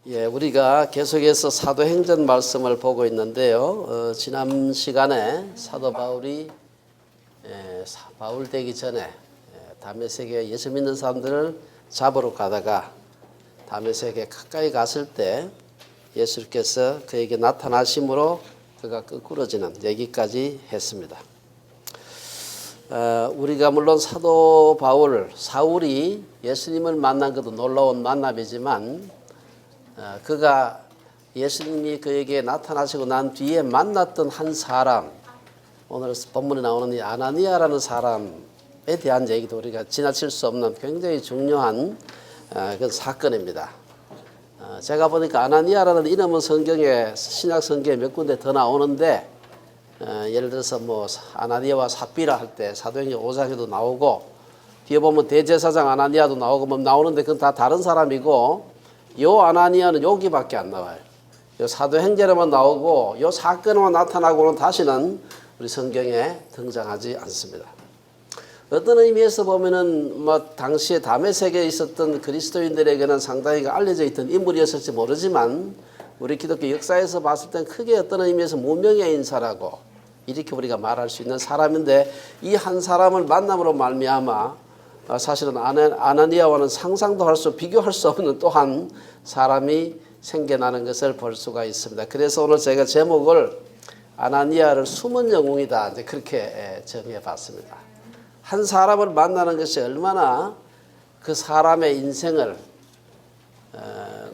우리가 계속해서 사도행전 말씀을 보고 있는데요. 지난 시간에 사도 바울이 바울 되기 전에 다메섹에 예수 믿는 사람들을 잡으러 가다가 다메섹에 가까이 갔을 때 예수께서 그에게 나타나심으로 그가 끄꾸러지는 얘기까지 했습니다. 우리가 물론 사도 바울, 사울이 예수님을 만난 것도 놀라운 만남이지만 그가 예수님이 그에게 나타나시고 난 뒤에 만났던 한 사람, 오늘 본문에 나오는 이 아나니아라는 사람에 대한 얘기도 우리가 지나칠 수 없는 굉장히 중요한 그 사건입니다. 제가 보니까 아나니아라는 이름은 성경에, 신약 성경에 몇 군데 더 나오는데 예를 들어서 뭐 아나니아와 삽비라 할 때 사도행전 5장에도 나오고 뒤에 보면 대제사장 아나니아도 나오고 뭐 나오는데 그건 다 다른 사람이고 요 아나니아는 여기밖에 안 나와요. 요 사도행전에만 나오고 요 사건만 나타나고는 다시는 우리 성경에 등장하지 않습니다. 어떤 의미에서 보면은 뭐 당시에 다메섹에 있었던 그리스도인들에게는 상당히 알려져 있던 인물이었을지 모르지만 우리 기독교 역사에서 봤을 땐 크게 어떤 의미에서 무명의 인사라고 이렇게 우리가 말할 수 있는 사람인데 이 한 사람을 만남으로 말미암아 사실은 아나니아와는 상상도 할 수 비교할 수 없는 또한 사람이 생겨나는 것을 볼 수가 있습니다. 그래서 오늘 제가 제목을 아나니아를 숨은 영웅이다 이제 그렇게 정해봤습니다. 한 사람을 만나는 것이 얼마나 그 사람의 인생을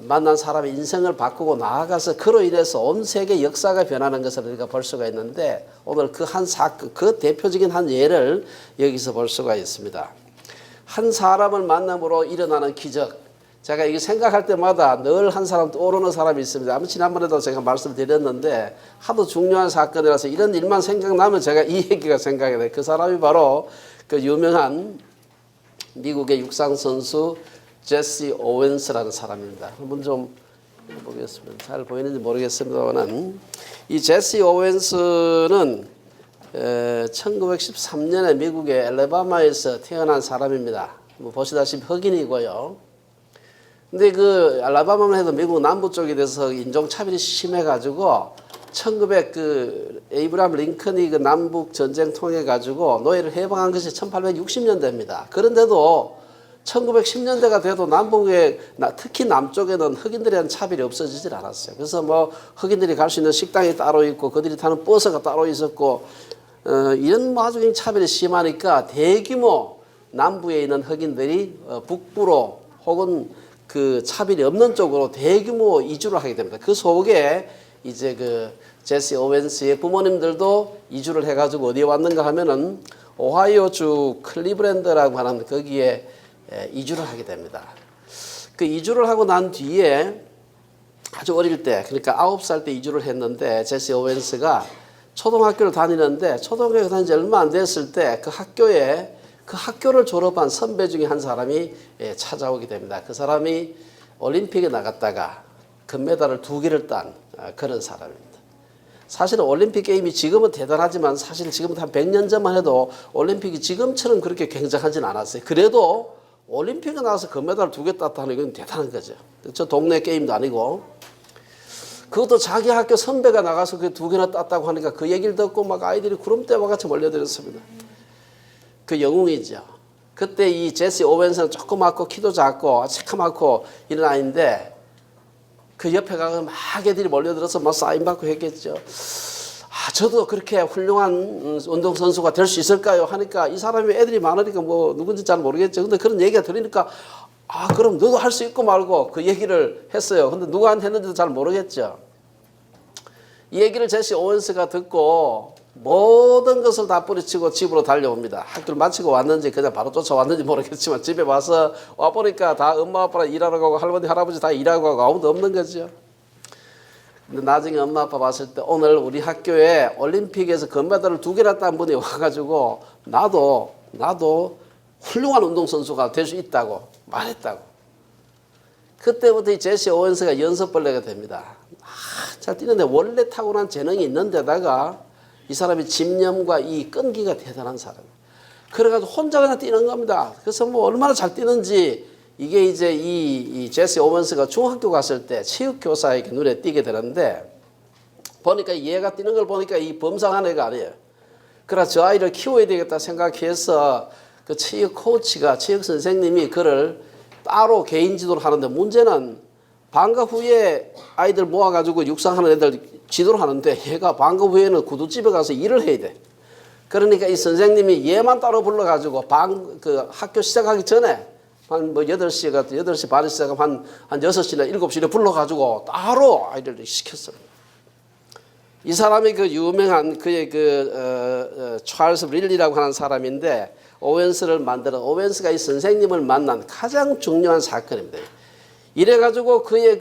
만난 사람의 인생을 바꾸고 나아가서 그로 인해서 온 세계 역사가 변하는 것을 우리가 볼 수가 있는데 오늘 그 한 사건, 그 대표적인 한 예를 여기서 볼 수가 있습니다. 한 사람을 만남으로 일어나는 기적. 제가 이게 생각할 때마다 늘 한 사람 떠오르는 사람이 있습니다. 아마 지난번에도 제가 말씀드렸는데 하도 중요한 사건이라서 이런 일만 생각나면 제가 이 얘기가 생각이 나요. 그 사람이 바로 그 유명한 미국의 육상 선수 제시 오웬스라는 사람입니다. 한번 좀 보겠습니다. 잘 보이는지 모르겠습니다만 이 제시 오웬스는 1913년에 미국의 알래바마에서 태어난 사람입니다. 뭐 보시다시피 흑인이고요. 근데 그 알라바마만 해도 미국 남부 쪽에 대해서 인종차별이 심해가지고 에이브라함 링컨이 그 남북 전쟁 통해 가지고 노예를 해방한 것이 1860년대입니다. 그런데도 1910년대가 돼도 남북에 특히 남쪽에는 흑인들에 대한 차별이 없어지질 않았어요. 그래서 뭐 흑인들이 갈 수 있는 식당이 따로 있고 그들이 타는 버스가 따로 있었고 이런 아주 차별이 심하니까 대규모 남부에 있는 흑인들이 북부로 혹은 그 차별이 없는 쪽으로 대규모 이주를 하게 됩니다. 그 속에 이제 그 제시 오웬스의 부모님들도 이주를 해가지고 어디에 왔는가 하면은 오하이오주 클리브랜드라고 하는 거기에 이주를 하게 됩니다. 그 이주를 하고 난 뒤에 아주 어릴 때 그러니까 9살 때 이주를 했는데 제시 오웬스가 초등학교를 다니는데 초등학교 다닌 지 얼마 안 됐을 때 그 학교에 그 학교를 졸업한 선배 중에 한 사람이 찾아오게 됩니다. 그 사람이 올림픽에 나갔다가 금메달을 2개를 딴 그런 사람입니다. 사실은 올림픽 게임이 지금은 대단하지만 사실 지금부터 한 100년 전만 해도 올림픽이 지금처럼 그렇게 굉장하진 않았어요. 그래도 올림픽에 나가서 금메달을 2개 땄다는 건 대단한 거죠. 저 동네 게임도 아니고. 그것도 자기 학교 선배가 나가서 그 2개나 땄다고 하니까 그 얘기를 듣고 막 아이들이 구름대와 같이 몰려들었습니다. 그 영웅이죠. 그때 이 제시 오웬스는 조그맣고 키도 작고 새카맣고 이런 아이인데 그 옆에 가서 막 애들이 몰려들어서 막 사인 받고 했겠죠. 저도 그렇게 훌륭한 운동선수가 될 수 있을까요? 하니까 이 사람이 애들이 많으니까 뭐 누군지 잘 모르겠죠. 근데 그런 얘기가 들으니까 그럼 너도 할 수 있고 말고 그 얘기를 했어요. 근데 누구한테 했는지도 잘 모르겠죠. 이 얘기를 제시 오웬스가 듣고 모든 것을 다 뿌리치고 집으로 달려옵니다. 학교를 마치고 왔는지 그냥 바로 쫓아왔는지 모르겠지만 집에 와서 와보니까 다 엄마 아빠랑 일하러 가고 할머니 할아버지 다 일하고 가고 아무도 없는 거죠. 근데 나중에 엄마 아빠 봤을 때 오늘 우리 학교에 올림픽에서 금메달을 2개나 딴 분이 와가지고 나도 훌륭한 운동선수가 될 수 있다고 말했다고. 그때부터 이 제시 오웬스가 연습벌레가 됩니다. 잘 뛰는데 원래 타고난 재능이 있는데다가 이 사람이 집념과 이 끈기가 대단한 사람이에요. 그래가지고 혼자 그냥 뛰는 겁니다. 그래서 뭐 얼마나 잘 뛰는지 이게 이제 이 제시 오웬스가 중학교 갔을 때 체육교사에게 눈에 띄게 되는데 보니까 얘가 뛰는 걸 보니까 이 범상한 애가 아니에요. 그래서 저 아이를 키워야 되겠다 생각해서 그 체육 코치가 체육 선생님이 그를 따로 개인 지도를 하는데 문제는 방과 후에 아이들 모아가지고 육상하는 애들 지도를 하는데 얘가 방과 후에는 구두집에 가서 일을 해야 돼. 그러니까 이 선생님이 얘만 따로 불러가지고 그 학교 시작하기 전에 한 뭐 8시 반에 시작하면 한 6시나 7시에 불러가지고 따로 아이들을 시켰어요. 이 사람이 그 유명한 그의 찰스 릴리라고 하는 사람인데 오웬스를 만드는 오웬스가 이 선생님을 만난 가장 중요한 사건입니다. 이래가지고 그의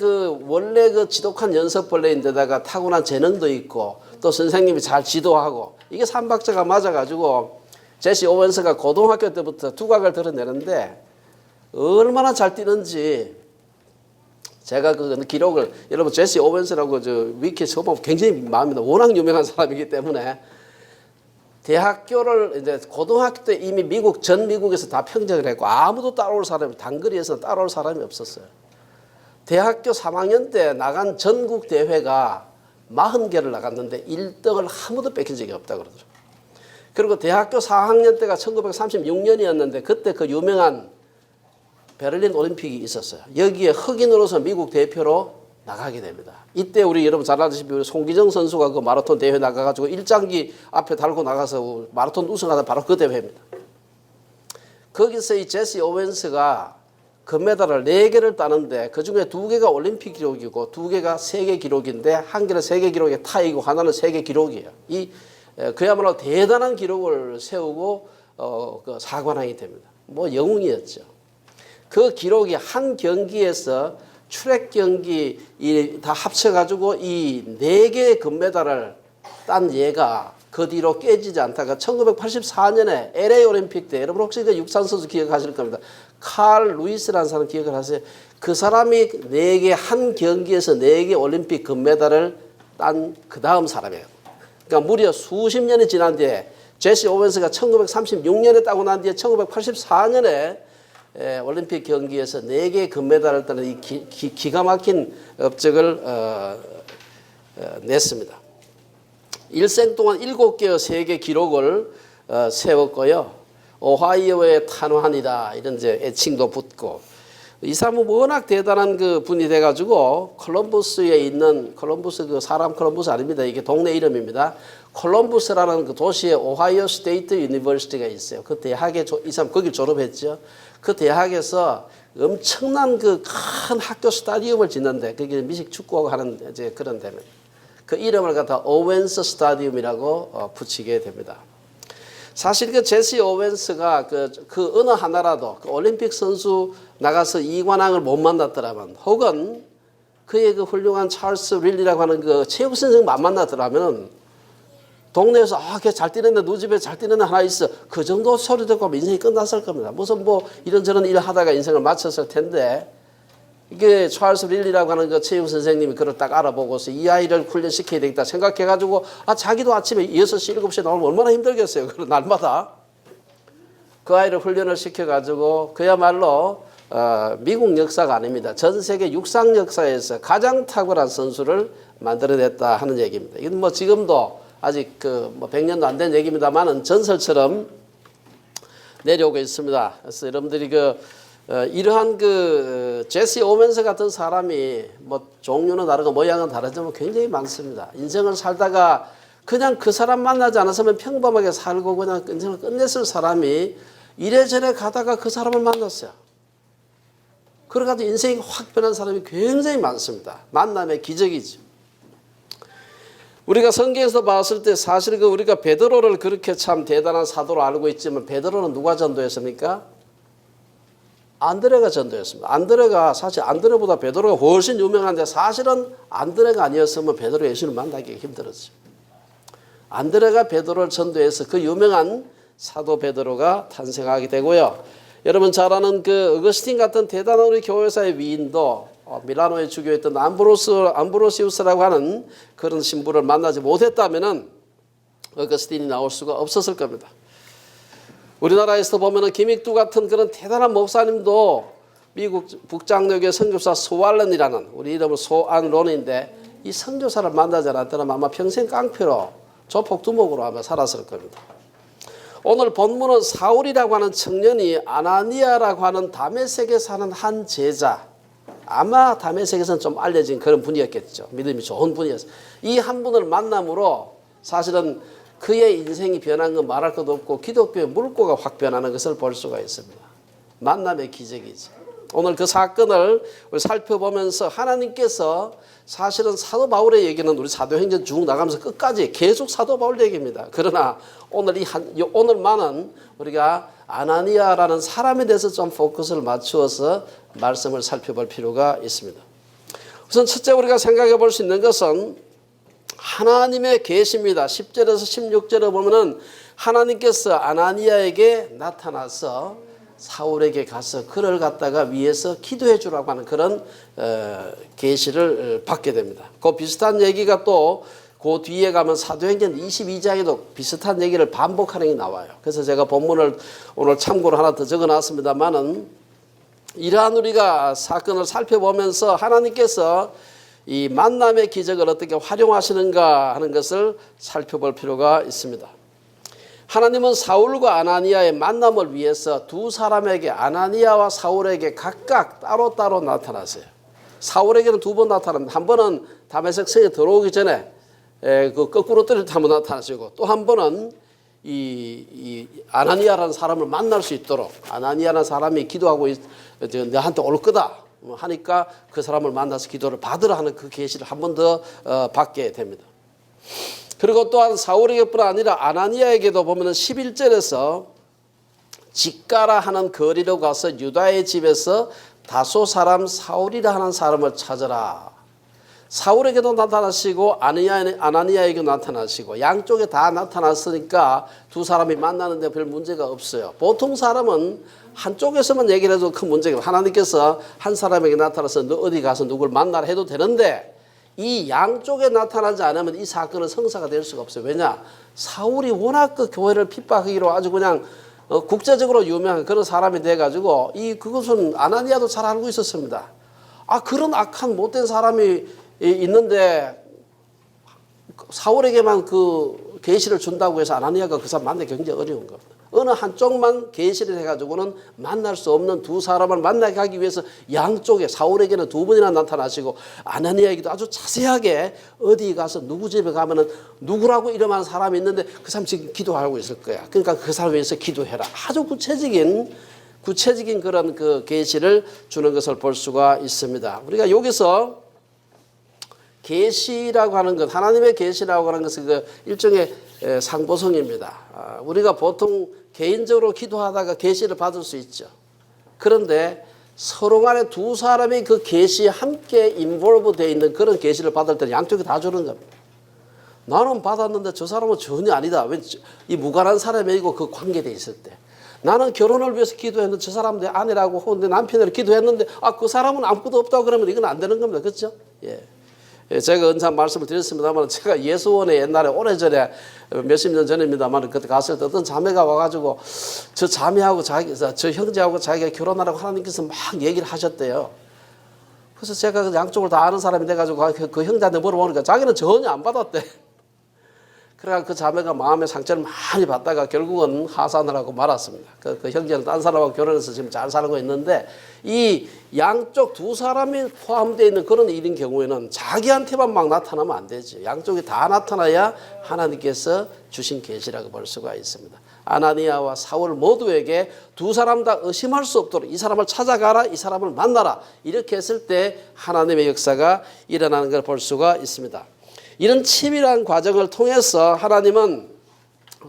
원래 지독한 연습벌레인데다가 타고난 재능도 있고 또 선생님이 잘 지도하고 이게 삼박자가 맞아가지고 제시 오웬스가 고등학교 때부터 두각을 드러내는데 얼마나 잘 뛰는지 제가 그 기록을 여러분 제시 오웬스라고 위키에 쳐보면 굉장히 많습니다. 워낙 유명한 사람이기 때문에 대학교를 이제 고등학교 때 이미 전 미국에서 다 평정을 했고 아무도 따라올 사람이 단거리에서 따라올 사람이 없었어요. 대학교 3학년 때 나간 전국 대회가 40개를 나갔는데 1등을 한 번도 뺏긴 적이 없다고 그러더라고요. 그리고 대학교 4학년 때가 1936년이었는데 그때 그 유명한 베를린 올림픽이 있었어요. 여기에 흑인으로서 미국 대표로 나가게 됩니다. 이때 우리 여러분 잘 아시다시피 우리 송기정 선수가 그 마라톤 대회 나가가지고 일장기 앞에 달고 나가서 마라톤 우승하다 바로 그 대회입니다. 거기서 이 제시 오웬스가 금메달을 4개를 따는데 그중에 2개가 올림픽 기록이고 2개가 세계 기록인데 한 개는 세계 기록의 타이고 하나는 세계 기록이에요. 그야말로 대단한 기록을 세우고 그 사관왕이 됩니다. 뭐 영웅이었죠. 그 기록이 한 경기에서 트랙 경기 다 합쳐가지고 이 4개의 금메달을 딴 얘가 그 뒤로 깨지지 않다가 1984년에 LA 올림픽 때 여러분 혹시 그 육상 선수 기억하실 겁니다. 칼 루이스라는 사람 기억을 하세요? 그 사람이 4개 한 경기에서 4개 올림픽 금메달을 딴 그 다음 사람이에요. 그러니까 무려 수십 년이 지난 뒤에 제시 오웬스가 1936년에 따고 난 뒤에 1984년에 올림픽 경기에서 4개의 금메달을 따는 이 기가 막힌 업적을 냈습니다. 일생 동안 7개의 세계 기록을 세웠고요. 오하이오의 탄환이다 이런 이제 애칭도 붙고 이 사람은 워낙 대단한 그 분이 돼가지고 콜럼버스에 있는 콜럼버스 그 사람 콜럼버스 아닙니다. 이게 동네 이름입니다. 콜럼버스라는 그 도시에 오하이오 스테이트 유니버시티가 있어요. 그 대학에 이 사람 거기 졸업했죠. 그 대학에서 엄청난 그 큰 학교 스타디움을 짓는데 그게 미식 축구하고 하는 이제 그런 데입니다. 그 이름을 갖다 오웬스 스타디움이라고 붙이게 됩니다. 사실 그 제시 오웬스가 그 어느 하나라도 그 올림픽 선수 나가서 이관왕을 못 만났더라면 혹은 그의 그 훌륭한 찰스 릴리라고 하는 그 체육 선생님 안 만났더라면 동네에서 걔 잘 뛰는데 누 집에 잘 뛰는 애 하나 있어. 그 정도 소리 듣고 하면 인생이 끝났을 겁니다. 무슨 뭐 이런저런 일 하다가 인생을 마쳤을 텐데 이게 찰스 릴리라고 하는 그 체육 선생님이 그걸 딱 알아보고서 이 아이를 훈련시켜야 되겠다 생각해가지고 자기도 아침에 6시, 7시에 나오면 얼마나 힘들겠어요. 그 날마다. 그 아이를 훈련을 시켜가지고 그야말로 미국 역사가 아닙니다. 전 세계 육상 역사에서 가장 탁월한 선수를 만들어냈다 하는 얘기입니다. 이건 뭐 지금도 아직 뭐 100년도 안 된 얘기입니다만은 전설처럼 내려오고 있습니다. 그래서 여러분들이 이러한 제시 오웬스 같은 사람이 뭐 종류는 다르고 모양은 다르지만 굉장히 많습니다. 인생을 살다가 그냥 그 사람 만나지 않았으면 평범하게 살고 그냥 인생을 끝냈을 사람이 이래저래 가다가 그 사람을 만났어요. 그래가지고 인생이 확 변한 사람이 굉장히 많습니다. 만남의 기적이죠. 우리가 성경에서 봤을 때 사실 우리가 베드로를 그렇게 참 대단한 사도로 알고 있지만 베드로는 누가 전도했습니까? 안드레가 전도했습니다. 안드레가 사실 안드레보다 베드로가 훨씬 유명한데 사실은 안드레가 아니었으면 베드로 예수를 만나기 힘들었죠. 안드레가 베드로를 전도해서 그 유명한 사도 베드로가 탄생하게 되고요. 여러분 잘 아는 그 어거스틴 같은 대단한 우리 교회사의 위인도 밀라노에 주교했던 암브로시우스라고 하는 그런 신부를 만나지 못했다면은 어거스틴이 나올 수가 없었을 겁니다. 우리나라에서 보면은 김익두 같은 그런 대단한 목사님도 미국 북장로교회 선교사 소알런이라는 우리 이름은 소안론인데 이 선교사를 만나지 않았더라면 아마 평생 깡패로 조폭두목으로 아마 살았을 겁니다. 오늘 본문은 사울이라고 하는 청년이 아나니아라고 하는 다메섹에 사는 한 제자, 아마 다메섹에서는 좀 알려진 그런 분이었겠죠. 믿음이 좋은 분이었어요. 이 한 분을 만남으로 사실은 그의 인생이 변한 건 말할 것도 없고 기독교의 물꼬가 확 변하는 것을 볼 수가 있습니다. 만남의 기적이지. 오늘 그 사건을 살펴보면서 하나님께서 사실은 사도 바울의 얘기는 우리 사도행전 쭉 나가면서 끝까지 계속 사도 바울 얘기입니다. 그러나 오늘만은 우리가 아나니아라는 사람에 대해서 좀 포커스를 맞추어서 말씀을 살펴볼 필요가 있습니다. 우선 첫째 우리가 생각해 볼 수 있는 것은 하나님의 계시입니다. 10절에서 16절에 보면은 하나님께서 아나니아에게 나타나서 사울에게 가서 그를 갖다가 위해서 기도해 주라고 하는 그런 계시를 받게 됩니다. 그 비슷한 얘기가 또 그 뒤에 가면 사도행전 22장에도 비슷한 얘기를 반복하는 게 나와요. 그래서 제가 본문을 오늘 참고로 하나 더 적어놨습니다만은 이러한 우리가 사건을 살펴보면서 하나님께서 이 만남의 기적을 어떻게 활용하시는가 하는 것을 살펴볼 필요가 있습니다. 하나님은 사울과 아나니아의 만남을 위해서 두 사람에게 아나니아와 사울에게 각각 따로따로 나타나세요. 사울에게는 두 번 나타납니다. 한 번은 다메섹 성에 들어오기 전에 그 거꾸로 떨어질 때 한 번 나타나시고 또 한 번은 이 아나니아라는 사람을 만날 수 있도록 아나니아라는 사람이 기도하고 너한테 올 거다 하니까 그 사람을 만나서 기도를 받으라 하는 그 계시를 한 번 더 받게 됩니다. 그리고 또한 사울에게뿐 아니라 아나니아에게도 보면 11절에서 직가라 하는 거리로 가서 유다의 집에서 다소 사람 사울이라 하는 사람을 찾아라. 사울에게도 나타나시고 아나니아에게도 나타나시고 양쪽에 다 나타났으니까 두 사람이 만나는데 별 문제가 없어요. 보통 사람은 한쪽에서만 얘기를 해도 큰 문제가 없어요. 하나님께서 한 사람에게 나타나서 너 어디 가서 누굴 만나라 해도 되는데 이 양쪽에 나타나지 않으면 이 사건은 성사가 될 수가 없어요. 왜냐? 사울이 워낙 그 교회를 핍박하기로 아주 그냥 국제적으로 유명한 그런 사람이 돼가지고 그것은 아나니아도 잘 알고 있었습니다. 그런 악한 못된 사람이 있는데 사울에게만 그 계시를 준다고 해서 아나니아가 그 사람 만나기 굉장히 어려운 겁니다. 어느 한쪽만 계시를 해가지고는 만날 수 없는 두 사람을 만나게 하기 위해서 양쪽에 사울에게는 두 번이나 나타나시고 아나니아에게도 아주 자세하게 어디 가서 누구 집에 가면은 누구라고 이름하는 사람이 있는데 그 사람 지금 기도하고 있을 거야. 그러니까 그 사람 위해서 기도해라. 아주 구체적인 그런 그 계시를 주는 것을 볼 수가 있습니다. 우리가 여기서 계시라고 하는 것, 하나님의 계시라고 하는 것은 그 일종의 상보성입니다. 우리가 보통 개인적으로 기도하다가 계시를 받을 수 있죠. 그런데 서로 간에 두 사람이 그 계시에 함께 인볼브 되어 있는 그런 계시를 받을 때는 양쪽이 다 주는 겁니다. 나는 받았는데 저 사람은 전혀 아니다. 왜 이 무관한 사람이고 그 관계돼 있을 때. 나는 결혼을 위해서 기도했는데 저 사람 내 아내라고 하고 내 남편을 기도했는데 그 사람은 아무것도 없다고 그러면 이건 안 되는 겁니다. 그렇죠? 예. 제가 언제 말씀을 드렸습니다만 제가 예수원에 옛날에 오래전에 몇십 년 전입니다만 그때 갔을 때 어떤 자매가 와가지고 저 자매하고 저 형제하고 자기가 결혼하라고 하나님께서 막 얘기를 하셨대요. 그래서 제가 양쪽을 다 아는 사람이 돼가지고 그 형제한테 물어보니까 자기는 전혀 안 받았대. 그래가 그 자매가 마음의 상처를 많이 받다가 결국은 하산을 하고 말았습니다. 그 형제는 딴 사람하고 결혼해서 지금 잘 살고 있는데 이 양쪽 두 사람이 포함되어 있는 그런 일인 경우에는 자기한테만 막 나타나면 안 되죠. 양쪽이 다 나타나야 하나님께서 주신 계시라고 볼 수가 있습니다. 아나니아와 사울 모두에게 두 사람 다 의심할 수 없도록 이 사람을 찾아가라, 이 사람을 만나라 이렇게 했을 때 하나님의 역사가 일어나는 걸 볼 수가 있습니다. 이런 치밀한 과정을 통해서 하나님은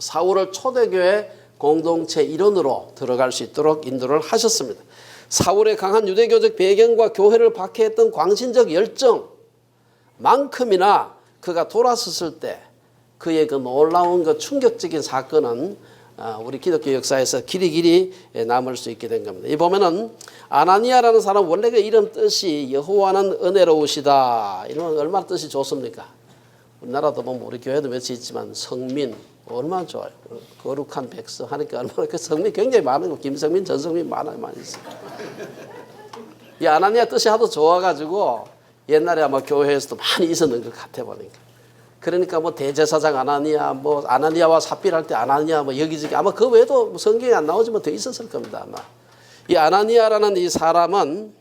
사울을 초대교회 공동체 일원으로 들어갈 수 있도록 인도를 하셨습니다. 사울의 강한 유대교적 배경과 교회를 박해했던 광신적 열정만큼이나 그가 돌아섰을 때 그의 그 놀라운 그 충격적인 사건은 우리 기독교 역사에서 길이길이 남을 수 있게 된 겁니다. 이 보면은 아나니아라는 사람 원래 그 이름 뜻이 여호와는 은혜로우시다. 이러면 얼마나 뜻이 좋습니까? 우리나라도 보면 우리 교회도 몇이 있지만 성민 얼마나 좋아요. 거룩한 백성 하니까 얼마나 그 성민 굉장히 많은 거 김성민, 전성민 많이 있어요. 이 아나니아 뜻이 하도 좋아가지고 옛날에 아마 교회에서도 많이 있었는 것 같아 보니까. 그러니까 뭐 대제사장 아나니아, 뭐 아나니아와 삽비를 할 때 아나니아 뭐 여기저기 아마 그 외에도 성경에 안 나오지만 더 있었을 겁니다 아마. 이 아나니아라는 이 사람은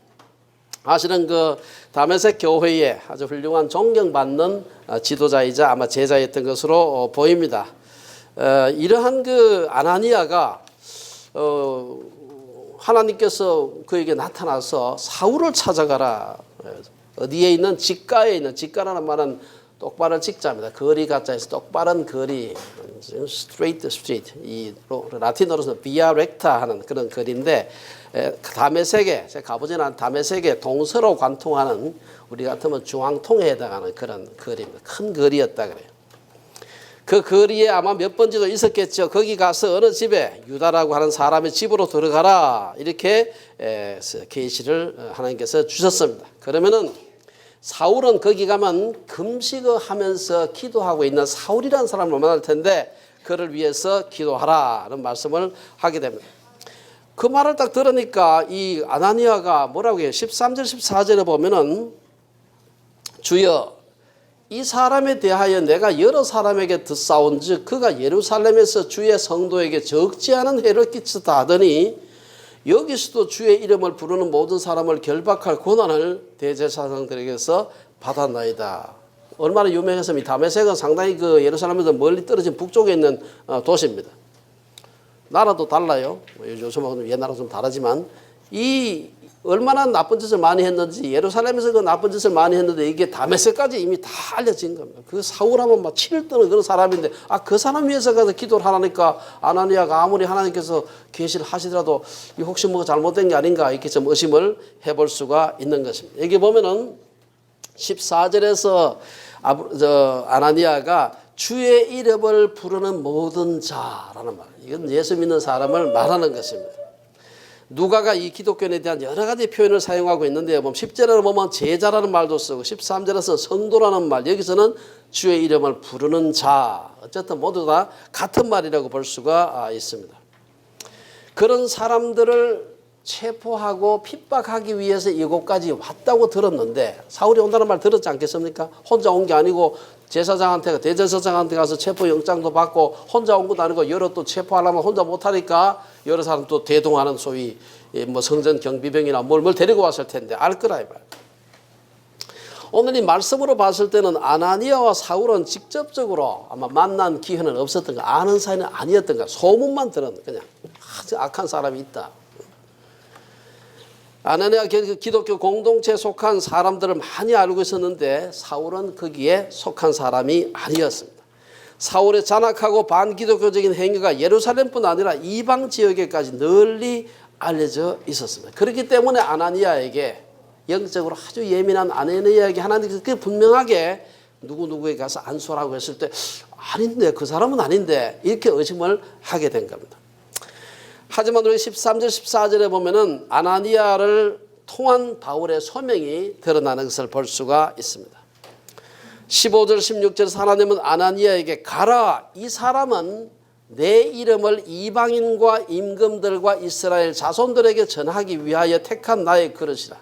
사실은 그 다메섹 교회에 아주 훌륭한 존경받는 지도자이자 아마 제자였던 것으로 보입니다. 이러한 그 아나니아가 하나님께서 그에게 나타나서 사울을 찾아가라. 어디에 있는 직가에 있는, 직가라는 말은 똑바른 직자입니다. 거리 가짜에서 똑바른 거리, straight street. 이 라틴어로서는 via recta 하는 그런 거리인데, 다메섹에, 제가 가보지는 않은 다메섹에 동서로 관통하는, 우리 같으면 중앙통에 해당하는 그런 거리입니다. 큰 거리였다 그래요. 그 거리에 아마 몇 번째도 있었겠죠. 거기 가서 어느 집에 유다라고 하는 사람의 집으로 들어가라. 이렇게 계시를 하나님께서 주셨습니다. 그러면은 사울은 거기 가면 금식을 하면서 기도하고 있는 사울이라는 사람을 만날 텐데 그를 위해서 기도하라는 말씀을 하게 됩니다. 그 말을 딱 들으니까 이 아나니아가 뭐라고 해요? 13절 14절에 보면은 주여 이 사람에 대하여 내가 여러 사람에게 듣사온즉 그가 예루살렘에서 주의 성도에게 적지 않은 해를 끼쳤다 하더니 여기서도 주의 이름을 부르는 모든 사람을 결박할 권한을 대제사장들에게서 받았나이다. 얼마나 유명했으면 이 다메섹은 상당히 그 예루살렘에서 멀리 떨어진 북쪽에 있는 도시입니다. 나라도 달라요. 요즘하고는 옛날하고 좀 다르지만 이 얼마나 나쁜 짓을 많이 했는지 예루살렘에서 그 나쁜 짓을 많이 했는데 이게 다메섹까지 이미 다 알려진 겁니다. 그 사울하면 막 치를 떠는 그런 사람인데 그 사람 위해서 가서 기도를 하니까 아나니아가 아무리 하나님께서 계시를 하시더라도 이 혹시 뭐 잘못된 게 아닌가 이렇게 좀 의심을 해볼 수가 있는 것입니다. 여기 보면은 14절에서 아나니아가 주의 이름을 부르는 모든 자라는 말. 이건 예수 믿는 사람을 말하는 것입니다. 누가가 이 기독교에 대한 여러 가지 표현을 사용하고 있는데 10절에 보면 제자라는 말도 쓰고 13절에서 성도라는 말, 여기서는 주의 이름을 부르는 자, 어쨌든 모두 다 같은 말이라고 볼 수가 있습니다. 그런 사람들을 체포하고 핍박하기 위해서 이곳까지 왔다고 들었는데 사울이 온다는 말 들었지 않겠습니까? 혼자 온 게 아니고 제사장한테, 대제사장한테 가서 체포영장도 받고 혼자 온 것도 아니고 여러 또 체포하려면 혼자 못하니까 여러 사람 또 대동하는 소위 뭐 성전 경비병이나 뭘 데리고 왔을 텐데 알 거라 이 말. 오늘 이 말씀으로 봤을 때는 아나니아와 사울은 직접적으로 아마 만난 기회는 없었던가 아는 사이는 아니었던가 소문만 들은 그냥 아주 악한 사람이 있다. 아나니아 기독교 공동체에 속한 사람들을 많이 알고 있었는데 사울은 거기에 속한 사람이 아니었습니다. 사울의 잔악하고 반기독교적인 행위가 예루살렘뿐 아니라 이방 지역에까지 널리 알려져 있었습니다. 그렇기 때문에 아나니아에게 영적으로 아주 예민한 아나니아에게 하나님께서 분명하게 누구누구에 가서 안수하라고 했을 때 아닌데 그 사람은 아닌데 이렇게 의심을 하게 된 겁니다. 하지만 우리 13절 14절에 보면은 아나니아를 통한 바울의 소명이 드러나는 것을 볼 수가 있습니다. 15절 16절에서 하나님은 아나니아에게 가라, 이 사람은 내 이름을 이방인과 임금들과 이스라엘 자손들에게 전하기 위하여 택한 나의 그릇이라.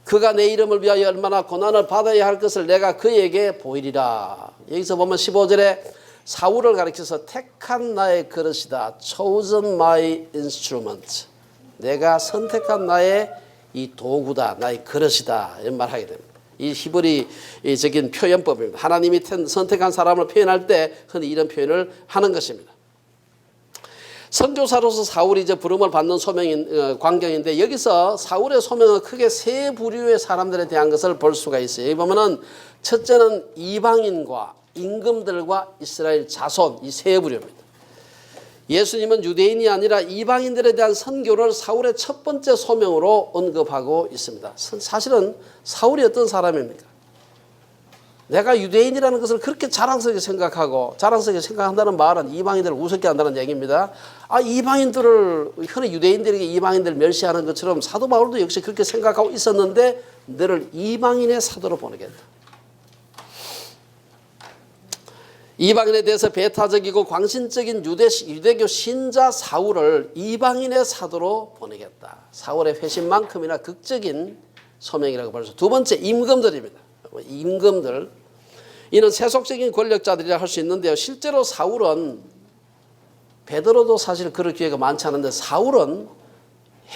그가 내 이름을 위하여 얼마나 고난을 받아야 할 것을 내가 그에게 보이리라. 여기서 보면 15절에 사울을 가리켜서 택한 나의 그릇이다. Chosen my instrument. 내가 선택한 나의 이 도구다. 나의 그릇이다. 이런 말 하게 됩니다. 이 히브리적인 표현법입니다. 하나님이 선택한 사람을 표현할 때 흔히 이런 표현을 하는 것입니다. 선교사로서 사울이 이제 부름을 받는 광경인데 여기서 사울의 소명은 크게 세 부류의 사람들에 대한 것을 볼 수가 있어요. 여기 보면은 첫째는 이방인과 임금들과 이스라엘 자손, 이 세 부류입니다. 예수님은 유대인이 아니라 이방인들에 대한 선교를 사울의 첫 번째 소명으로 언급하고 있습니다. 사실은 사울이 어떤 사람입니까? 내가 유대인이라는 것을 그렇게 자랑스럽게 생각한다는 말은 이방인들을 우습게 한다는 얘기입니다. 이방인들을 흔히 유대인들에게 이방인들을 멸시하는 것처럼 사도 바울도 역시 그렇게 생각하고 있었는데 너를 이방인의 사도로 보내겠다. 이방인에 대해서 배타적이고 광신적인 유대교 신자 사울을 이방인의 사도로 보내겠다. 사울의 회심만큼이나 극적인 소명이라고 볼 수. 두 번째, 임금들입니다. 임금들. 이는 세속적인 권력자들이라 할 수 있는데요. 실제로 사울은, 베드로도 사실 그럴 기회가 많지 않은데, 사울은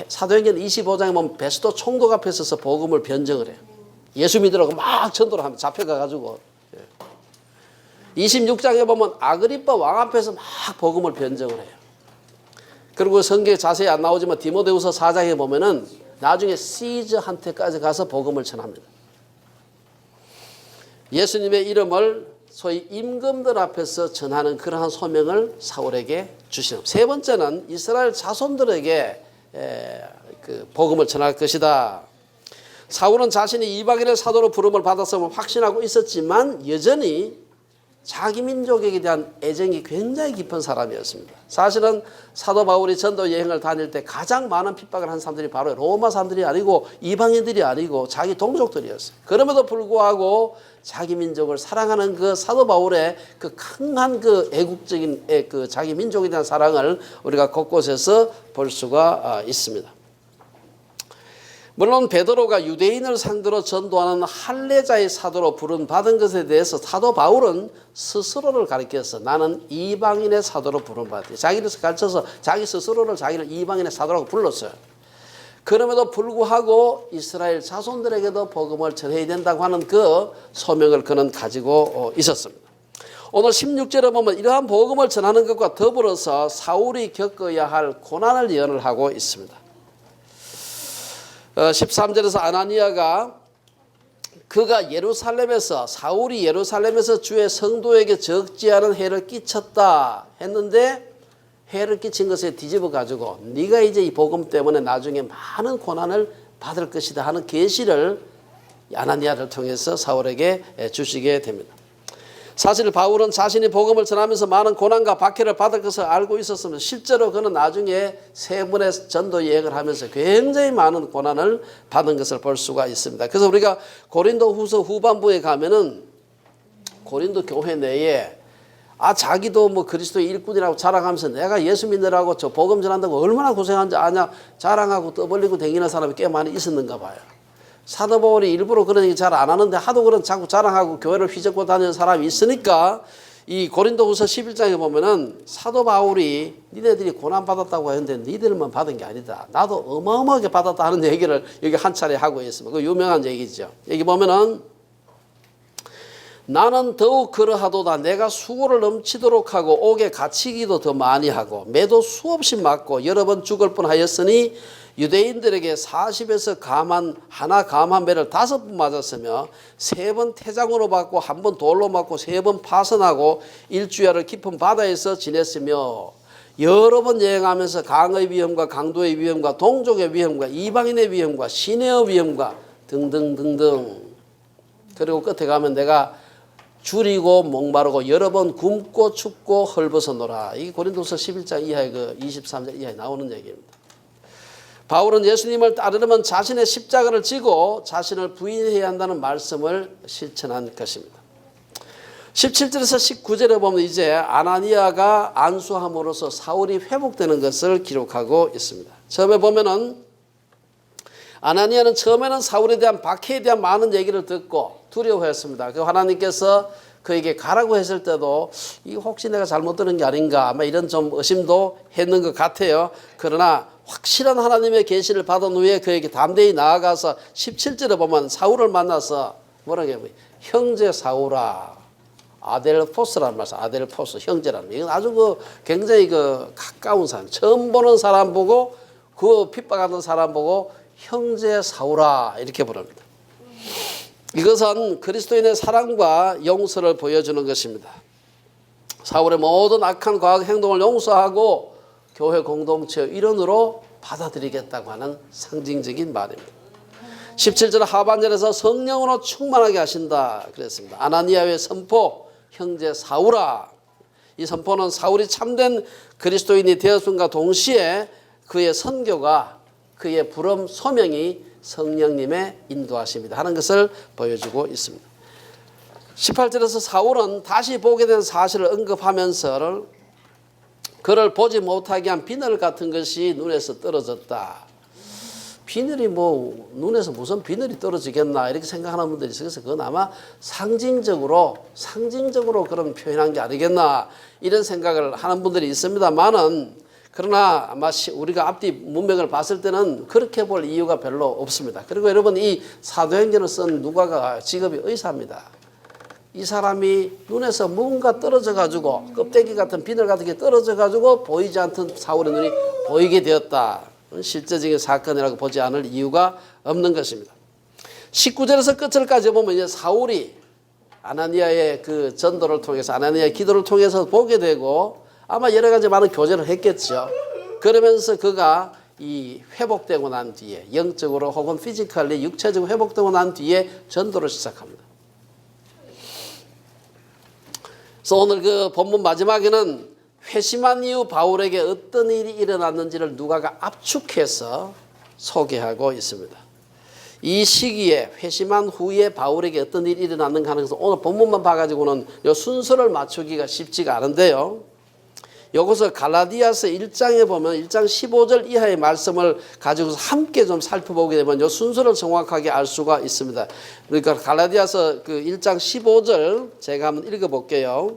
사도행전 25장에 보면 베스도 총독 앞에 서서 복음을 변증을 해요. 예수 믿으라고 막 전도를 하면 잡혀가가지고. 26장에 보면 아그리빠 왕 앞에서 막 복음을 변증을 해요. 그리고 성경에 자세히 안 나오지만 디모데후서 4장에 보면은 나중에 시저한테까지 가서 복음을 전합니다. 예수님의 이름을 소위 임금들 앞에서 전하는 그러한 소명을 사울에게 주시는. 세 번째는 이스라엘 자손들에게 그 복음을 전할 것이다. 사울은 자신이 이방인의 사도로 부름을 받았음을 확신하고 있었지만 여전히 자기 민족에 대한 애정이 굉장히 깊은 사람이었습니다. 사실은 사도 바울이 전도 여행을 다닐 때 가장 많은 핍박을 한 사람들이 바로 로마 사람들이 아니고 이방인들이 아니고 자기 동족들이었어요. 그럼에도 불구하고 자기 민족을 사랑하는 그 사도 바울의 그 강한 그 애국적인 그 자기 민족에 대한 사랑을 우리가 곳곳에서 볼 수가 있습니다. 물론 베드로가 유대인을 상대로 전도하는 할례자의 사도로 부름받은 것에 대해서 사도 바울은 스스로를 가리켜서 나는 이방인의 사도로 부름받았다. 자기를 가르쳐서 자기 스스로를 자기를 이방인의 사도라고 불렀어요. 그럼에도 불구하고 이스라엘 자손들에게도 복음을 전해야 된다고 하는 그 소명을 그는 가지고 있었습니다. 오늘 16절에 보면 이러한 복음을 전하는 것과 더불어서 사울이 겪어야 할 고난을 예언을 하고 있습니다. 13절에서 아나니아가 그가 예루살렘에서 사울이 예루살렘에서 주의 성도에게 적지 않은 해를 끼쳤다 했는데 해를 끼친 것에 뒤집어 가지고 네가 이제 이 복음 때문에 나중에 많은 고난을 받을 것이다 하는 계시를 아나니아를 통해서 사울에게 주시게 됩니다. 사실 바울은 자신이 복음을 전하면서 많은 고난과 박해를 받을 것을 알고 있었으면 실제로 그는 나중에 세 번의 전도 여행을 하면서 굉장히 많은 고난을 받은 것을 볼 수가 있습니다. 그래서 우리가 고린도 후서 후반부에 가면은 고린도 교회 내에 자기도 뭐 그리스도의 일꾼이라고 자랑하면서 내가 예수 믿느라고 저 복음 전한다고 얼마나 고생한지 아냐 자랑하고 떠벌리고 다니는 사람이 꽤 많이 있었는가 봐요. 사도 바울이 일부러 그런 얘기 잘 안 하는데 하도 그런 자꾸 자랑하고 교회를 휘젓고 다니는 사람이 있으니까 이 고린도후서 11장에 보면은 사도 바울이 니네들이 고난받았다고 하는데 니들만 받은 게 아니다. 나도 어마어마하게 받았다 하는 얘기를 여기 한 차례 하고 있습니다. 그 유명한 얘기죠. 여기 보면은 나는 더욱 그러하도다. 내가 수고를 넘치도록 하고 옥에 갇히기도 더 많이 하고 매도 수없이 맞고 여러 번 죽을 뻔하였으니 유대인들에게 40에서 하나 감한 배를 5번 맞았으며 3번 태장으로 맞고 1번 돌로 맞고 3번 파선하고 1주야를 깊은 바다에서 지냈으며 여러 번 여행하면서 강의 위험과 강도의 위험과 동족의 위험과 이방인의 위험과 시내의 위험과 등등등등. 그리고 끝에 가면 내가 줄이고 목마르고 여러 번 굶고 춥고 헐벗어노라. 이 고린도서 11장 이하의 그 23절 이하에 나오는 얘기입니다. 바울은 예수님을 따르려면 자신의 십자가를 지고 자신을 부인해야 한다는 말씀을 실천한 것입니다. 17절에서 19절에 보면 이제 아나니아가 안수함으로써 사울이 회복되는 것을 기록하고 있습니다. 처음에 보면은 아나니아는 처음에는 사울에 대한 박해에 대한 많은 얘기를 듣고 두려워했습니다. 그 하나님께서 그에게 가라고 했을 때도 이 혹시 내가 잘못 들은 게 아닌가 아마 이런 좀 의심도 했는 것 같아요. 그러나 확실한 하나님의 계시를 받은 후에 그에게 담대히 나아가서 17절에 보면 사울을 만나서 뭐라고 해요? 형제 사울아. 아델포스라는 말씀, 아델포스 형제라는 말. 이건 아주 굉장히 가까운 사람, 처음 보는 사람 보고 그 핍박하는 사람 보고 형제 사울아 이렇게 부릅니다. 이것은 그리스도인의 사랑과 용서를 보여주는 것입니다. 사울의 모든 악한 과학 행동을 용서하고 교회 공동체의 일원으로 받아들이겠다고 하는 상징적인 말입니다. 17절 하반절에서 성령으로 충만하게 하신다 그랬습니다. 아나니아의 선포, 형제 사울아. 이 선포는 사울이 참된 그리스도인이 되었음과 동시에 그의 선교가 그의 부름 소명이 성령님의 인도하심이다 하는 것을 보여주고 있습니다. 18절에서 사울은 다시 보게 된 사실을 언급하면서 그를 보지 못하게 한 비늘 같은 것이 눈에서 떨어졌다. 비늘이 뭐 눈에서 무슨 비늘이 떨어지겠나 이렇게 생각하는 분들이 있어요. 그래서 그건 아마 상징적으로 그런 표현한 게 아니겠나 이런 생각을 하는 분들이 있습니다만은, 그러나 아마 우리가 앞뒤 문맥을 봤을 때는 그렇게 볼 이유가 별로 없습니다. 그리고 여러분, 이 사도행전을 쓴 누가가 직업이 의사입니다. 이 사람이 눈에서 뭔가 떨어져 가지고 껍데기 같은 비늘 같은 게 떨어져 가지고 보이지 않던 사울의 눈이 보이게 되었다. 실제적인 사건이라고 보지 않을 이유가 없는 것입니다. 19절에서 끝절까지 보면 이제 사울이 아나니아의 그 전도를 통해서, 아나니아의 기도를 통해서 보게 되고 아마 여러 가지 많은 교제를 했겠죠. 그러면서 그가 이 회복되고 난 뒤에, 영적으로 혹은 피지컬리 육체적으로 회복되고 난 뒤에 전도를 시작합니다. 그래서 오늘 그 본문 마지막에는 회심한 이후 바울에게 어떤 일이 일어났는지를 누가가 압축해서 소개하고 있습니다. 이 시기에 회심한 후에 바울에게 어떤 일이 일어났는가 하는 것은 오늘 본문만 봐가지고는 이 순서를 맞추기가 쉽지가 않은데요. 여기서 갈라디아서 1장에 보면 1장 15절 이하의 말씀을 가지고서 함께 좀 살펴보게 되면 이 순서를 정확하게 알 수가 있습니다. 그러니까 갈라디아서 그 1장 15절 제가 한번 읽어볼게요.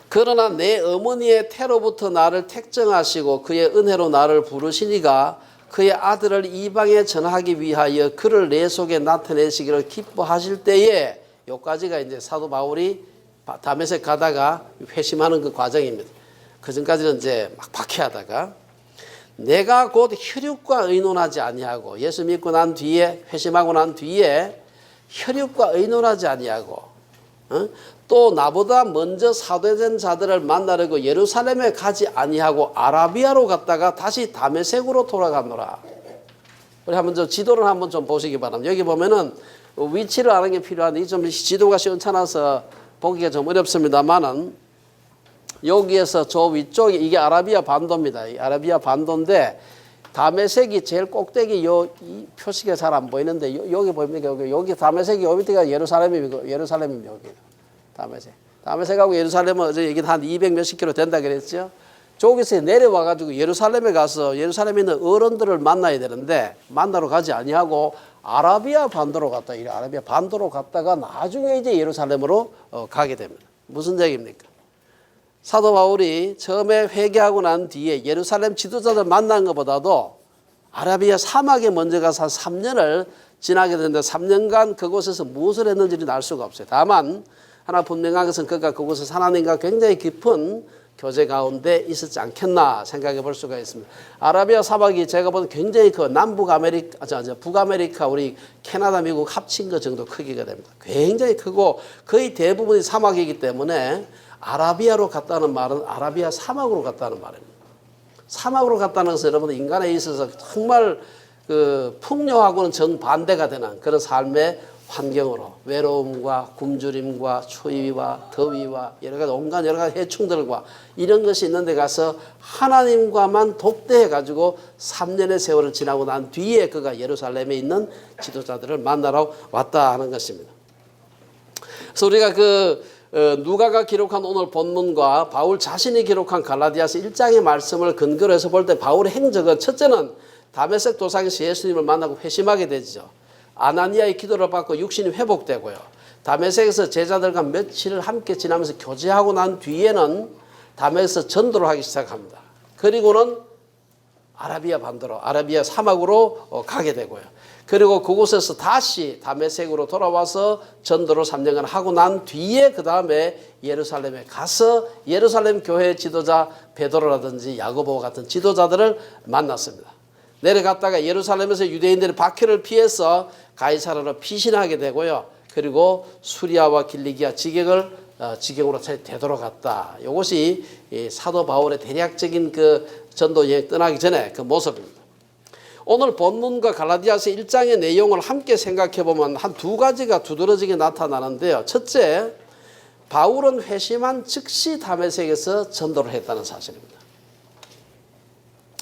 그러나 내 어머니의 태로부터 나를 택정하시고 그의 은혜로 나를 부르시니가 그의 아들을 이방에 전하기 위하여 그를 내 속에 나타내시기를 기뻐하실 때에, 여기까지가 이제 사도 바울이 다메섹 가다가 회심하는 그 과정입니다. 그 전까지는 이제 막 박해하다가, 내가 곧 혈육과 의논하지 아니하고, 예수 믿고 난 뒤에, 회심하고 난 뒤에 혈육과 의논하지 아니하고, 또 나보다 먼저 사도된 자들을 만나려고 예루살렘에 가지 아니하고 아라비아로 갔다가 다시 다메섹으로 돌아가노라. 우리 한번 좀 지도를 한번 좀 보시기 바랍니다. 여기 보면은 위치를 아는 게 필요한데 좀 지도가 시원찮아서 보기가 좀 어렵습니다만은, 여기에서 저 위쪽에 이게 아라비아 반도입니다. 이 아라비아 반도인데 다메섹이 제일 꼭대기 이 표시가 잘 안 보이는데 여기 보입니까? 여기 다메섹이 요 밑에가 예루살렘입니다. 여기. 다메섹하고 예루살렘은 어제 얘기한 한 200 몇십 킬로 된다 그랬죠. 저기서 내려와 가지고 예루살렘에 가서 예루살렘에 있는 어른들을 만나야 되는데 만나러 가지 아니하고 아라비아 반도로 갔다. 이 아라비아 반도로 갔다가 나중에 이제 예루살렘으로 가게 됩니다. 무슨 얘기입니까? 사도 바울이 처음에 회개하고 난 뒤에 예루살렘 지도자들 만난 것보다도 아라비아 사막에 먼저 가서 한 3년을 지나게 되는데 3년간 그곳에서 무엇을 했는지는 알 수가 없어요. 다만 하나 분명한 것은 그가 그곳에서 하나님과 굉장히 깊은 교제 가운데 있었지 않겠나 생각해 볼 수가 있습니다. 아라비아 사막이 제가 보는 굉장히 북아메리카 우리 캐나다 미국 합친 것 정도 크기가 됩니다. 굉장히 크고 거의 대부분이 사막이기 때문에 아라비아로 갔다는 말은 아라비아 사막으로 갔다는 말입니다. 사막으로 갔다는 것은 여러분 인간에 있어서 정말 그 풍요하고는 정반대가 되는 그런 삶의 환경으로 외로움과 굶주림과 추위와 더위와 온갖 여러 가지 해충들과 이런 것이 있는 데 가서 하나님과만 독대해 가지고 3년의 세월을 지나고 난 뒤에 그가 예루살렘에 있는 지도자들을 만나러 왔다 하는 것입니다. 그래서 우리가 누가가 기록한 오늘 본문과 바울 자신이 기록한 갈라디아서 1장의 말씀을 근거로 해서 볼 때 바울의 행적은 첫째는 다메섹 도상에서 예수님을 만나고 회심하게 되죠. 아나니아의 기도를 받고 육신이 회복되고요. 다메섹에서 제자들과 며칠을 함께 지나면서 교제하고 난 뒤에는 다메섹에서 전도를 하기 시작합니다. 그리고는 아라비아 반도로 아라비아 사막으로 가게 되고요. 그리고 그곳에서 다시 다메섹으로 돌아와서 전도를 3년간 하고 난 뒤에 그 다음에 예루살렘에 가서 예루살렘 교회 지도자 베드로라든지 야고보 같은 지도자들을 만났습니다. 내려갔다가 예루살렘에서 유대인들의 박해를 피해서 가이사라로 피신하게 되고요. 그리고 수리아와 길리기아 지경으로 되돌아갔다. 이것이 사도 바울의 대략적인 그 전도 여행 떠나기 전에 그 모습입니다. 오늘 본문과 갈라디아서 1장의 내용을 함께 생각해 보면 한 두 가지가 두드러지게 나타나는데요. 첫째, 바울은 회심한 즉시 다메섹에서 전도를 했다는 사실입니다.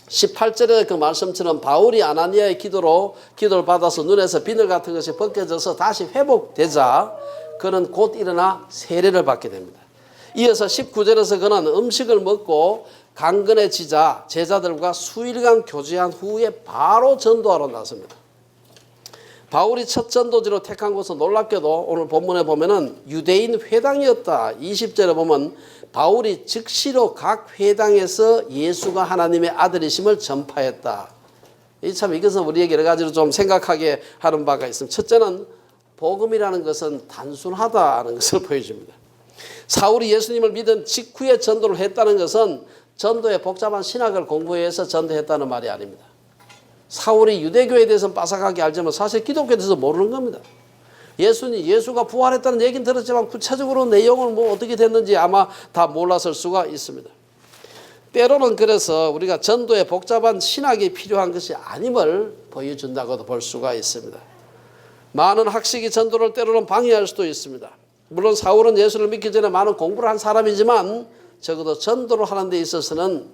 18절에 그 말씀처럼 바울이 아나니아의 기도를 받아서 눈에서 비늘 같은 것이 벗겨져서 다시 회복되자 그는 곧 일어나 세례를 받게 됩니다. 이어서 19절에서 그는 음식을 먹고 강건해지자 제자들과 수일간 교제한 후에 바로 전도하러 나섭니다. 바울이 첫 전도지로 택한 곳은 놀랍게도 오늘 본문에 보면은 유대인 회당이었다. 20절에 보면 바울이 즉시로 각 회당에서 예수가 하나님의 아들이심을 전파했다. 참 이것은 우리에게 여러 가지로 좀 생각하게 하는 바가 있습니다. 첫째는 복음이라는 것은 단순하다는 것을 보여줍니다. 사울이 예수님을 믿은 직후에 전도를 했다는 것은 전도의 복잡한 신학을 공부해서 전도했다는 말이 아닙니다. 사울이 유대교에 대해서는 빠삭하게 알지만 사실 기독교에 대해서 모르는 겁니다. 예수가 부활했다는 얘기는 들었지만 구체적으로 내용은 뭐 어떻게 됐는지 아마 다 몰랐을 수가 있습니다. 때로는 그래서 우리가 전도에 복잡한 신학이 필요한 것이 아님을 보여준다고도 볼 수가 있습니다. 많은 학식이 전도를 때로는 방해할 수도 있습니다. 물론 사울은 예수를 믿기 전에 많은 공부를 한 사람이지만 적어도 전도를 하는 데 있어서는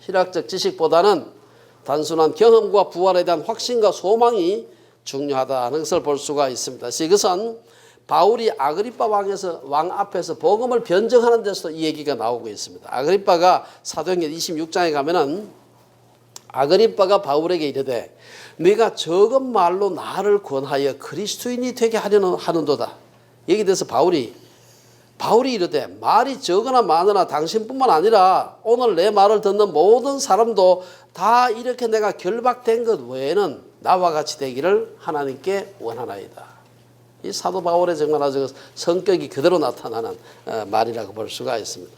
신학적 지식보다는 단순한 경험과 부활에 대한 확신과 소망이 중요하다는 것을 볼 수가 있습니다. 그래서 이것은 바울이 아그리빠 왕 앞에서 복음을 변증하는 데서도 이 얘기가 나오고 있습니다. 아그리빠가 사도행전 26장에 가면은 아그리빠가 바울에게 이르되 네가 적은 말로 나를 권하여 그리스도인이 되게 하려는 하는도다. 여기 대해서 바울이 이르되 말이 적으나 많으나 당신뿐만 아니라 오늘 내 말을 듣는 모든 사람도 다 이렇게 내가 결박된 것 외에는 나와 같이 되기를 하나님께 원하나이다. 이 사도 바울의 정말 아주 성격이 그대로 나타나는 말이라고 볼 수가 있습니다.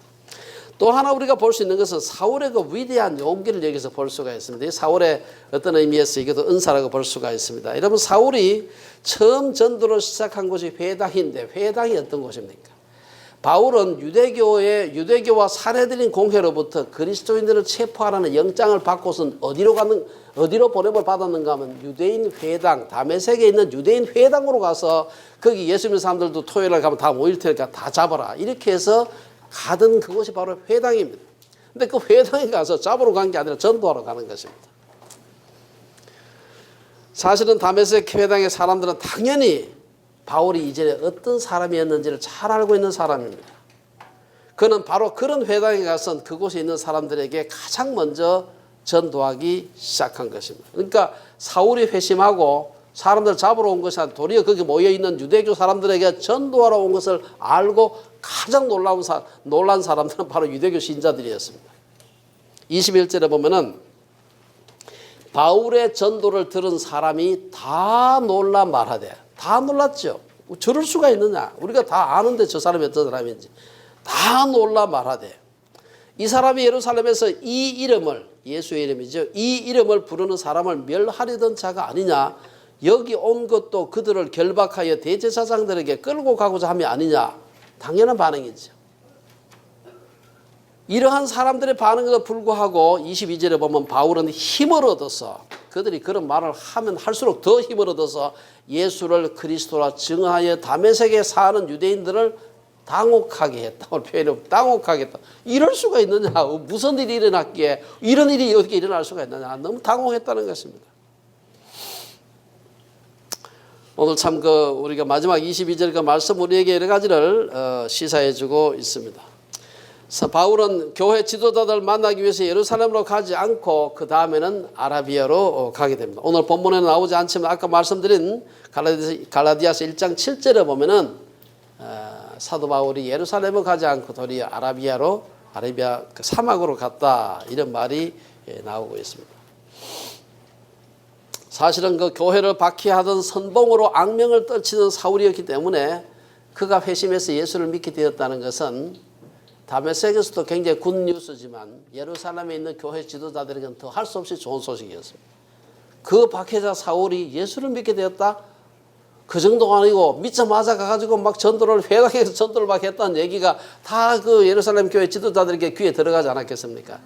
또 하나 우리가 볼 수 있는 것은 사울의 그 위대한 용기를 여기서 볼 수가 있습니다. 이 사울의 어떤 의미에서 이것도 은사라고 볼 수가 있습니다. 여러분 사울이 처음 전도를 시작한 곳이 회당인데 회당이 어떤 곳입니까? 바울은 유대교와 사내들인 공회로부터 그리스도인들을 체포하라는 영장을 받고선 어디로 보냄을 받았는가 하면 유대인 회당, 다메섹에 있는 유대인 회당으로 가서 거기 예수 믿는 사람들도 토요일에 가면 다 모일 테니까 다 잡아라. 이렇게 해서 가던 그곳이 바로 회당입니다. 근데 그 회당에 가서 잡으러 간 게 아니라 전도하러 가는 것입니다. 사실은 다메섹 회당의 사람들은 당연히 바울이 이전에 어떤 사람이었는지를 잘 알고 있는 사람입니다. 그는 바로 그런 회당에 가서 그곳에 있는 사람들에게 가장 먼저 전도하기 시작한 것입니다. 그러니까 사울이 회심하고 사람들 잡으러 온 것이 아니라 도리어 거기 모여있는 유대교 사람들에게 전도하러 온 것을 알고 가장 놀란 사람들은 바로 유대교 신자들이었습니다. 21절에 보면은 바울의 전도를 들은 사람이 다 놀라 말하되 다 놀랐죠. 저럴 수가 있느냐. 우리가 다 아는데 저 사람이 어떤 사람인지. 다 놀라 말하되 이 사람이 예루살렘에서 이 이름을 예수의 이름이죠. 이 이름을 부르는 사람을 멸하려던 자가 아니냐. 여기 온 것도 그들을 결박하여 대제사장들에게 끌고 가고자 함이 아니냐. 당연한 반응이죠. 이러한 사람들의 반응에도 불구하고 22절에 보면 바울은 힘을 얻어서 그들이 그런 말을 하면 할수록 더 힘을 얻어서 예수를 그리스도라 증하여 다메섹에 사는 유대인들을 당혹하게 했다. 오늘 표현은 당혹하게 했다. 이럴 수가 있느냐. 무슨 일이 일어났기에 이런 일이 어떻게 일어날 수가 있느냐. 너무 당혹했다는 것입니다. 오늘 참 우리가 마지막 22절 그 말씀 우리에게 여러 가지를 시사해 주고 있습니다. 바울은 교회 지도자들 만나기 위해서 예루살렘으로 가지 않고 그 다음에는 아라비아로 가게 됩니다. 오늘 본문에 나오지 않지만 아까 말씀드린 갈라디아서 1장 7절에 보면은 사도 바울이 예루살렘을 가지 않고 도리어 아라비아 그 사막으로 갔다 이런 말이 나오고 있습니다. 사실은 그 교회를 박해하던 선봉으로 악명을 떨치는 사울이었기 때문에 그가 회심해서 예수를 믿게 되었다는 것은 다메섹에서도 굉장히 굿뉴스지만 예루살렘에 있는 교회 지도자들에게는 더 할 수 없이 좋은 소식이었습니다. 그 박해자 사울이 예수를 믿게 되었다? 그 정도가 아니고 믿자마자 가가지고 막 회당에서 전도를 막 했다는 얘기가 다 그 예루살렘 교회 지도자들에게 귀에 들어가지 않았겠습니까?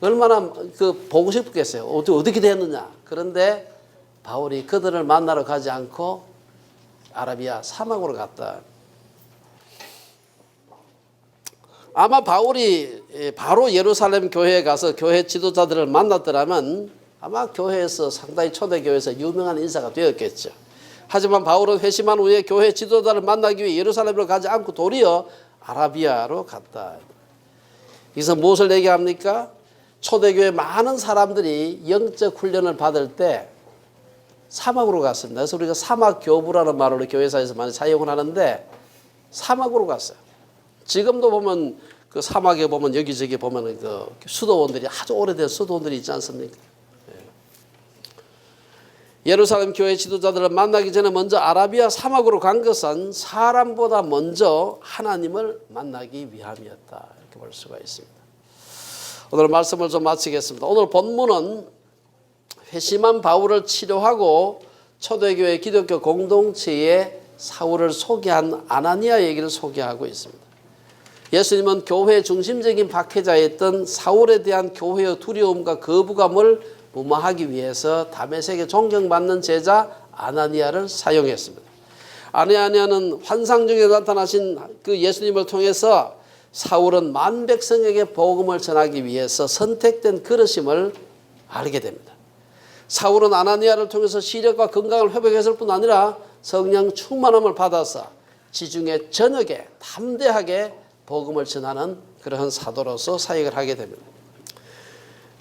얼마나 보고 싶겠어요. 어떻게 됐느냐. 그런데 바울이 그들을 만나러 가지 않고 아라비아 사막으로 갔다. 아마 바울이 바로 예루살렘 교회에 가서 교회 지도자들을 만났더라면 아마 교회에서 상당히 초대교회에서 유명한 인사가 되었겠죠. 하지만 바울은 회심한 후에 교회 지도자를 만나기 위해 예루살렘으로 가지 않고 도리어 아라비아로 갔다. 여기서 무엇을 얘기합니까? 초대교회 많은 사람들이 영적 훈련을 받을 때 사막으로 갔습니다. 그래서 우리가 사막교부라는 말을 우리 교회사에서 많이 사용을 하는데 사막으로 갔어요. 지금도 보면 그 사막에 보면 여기저기 보면 그 수도원들이 아주 오래된 수도원들이 있지 않습니까? 예루살렘 교회 지도자들을 만나기 전에 먼저 아라비아 사막으로 간 것은 사람보다 먼저 하나님을 만나기 위함이었다. 이렇게 볼 수가 있습니다. 오늘 말씀을 좀 마치겠습니다. 오늘 본문은 회심한 바울을 치료하고 초대교회 기독교 공동체에 사울을 소개한 아나니아 얘기를 소개하고 있습니다. 예수님은 교회 중심적인 박해자였던 사울에 대한 교회의 두려움과 거부감을 무마하기 위해서 다메섹에 존경받는 제자 아나니아를 사용했습니다. 아나니아는 환상 중에 나타나신 그 예수님을 통해서 사울은 만 백성에게 복음을 전하기 위해서 선택된 그릇임을 알게 됩니다. 사울은 아나니아를 통해서 시력과 건강을 회복했을 뿐 아니라 성령 충만함을 받아서 지중해 전역에 담대하게 복음을 전하는 그러한 사도로서 사역을 하게 됩니다.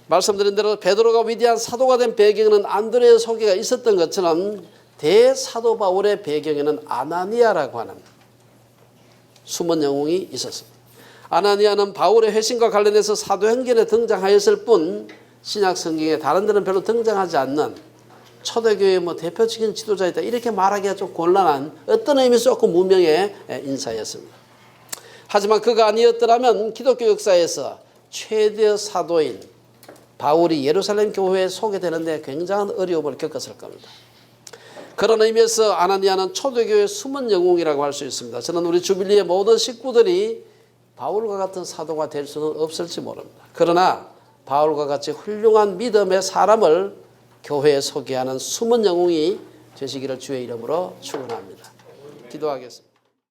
말씀드린 대로 베드로가 위대한 사도가 된 배경에는 안드레의 소개가 있었던 것처럼 대사도 바울의 배경에는 아나니아라고 하는 숨은 영웅이 있었습니다. 아나니아는 바울의 회심과 관련해서 사도행전에 등장하였을 뿐 신약 성경에 다른 데는 별로 등장하지 않는 초대교회의 대표적인 지도자이다 이렇게 말하기가 좀 곤란한 어떤 의미에서 조금 무명의 인사였습니다. 하지만 그가 아니었더라면 기독교 역사에서 최대 사도인 바울이 예루살렘 교회에 소개되는데 굉장한 어려움을 겪었을 겁니다. 그런 의미에서 아나니아는 초대교회의 숨은 영웅이라고 할 수 있습니다. 저는 우리 주빌리의 모든 식구들이 바울과 같은 사도가 될 수는 없을지 모릅니다. 그러나 바울과 같이 훌륭한 믿음의 사람을 교회에 소개하는 숨은 영웅이 되시기를 주의 이름으로 축원합니다. 기도하겠습니다.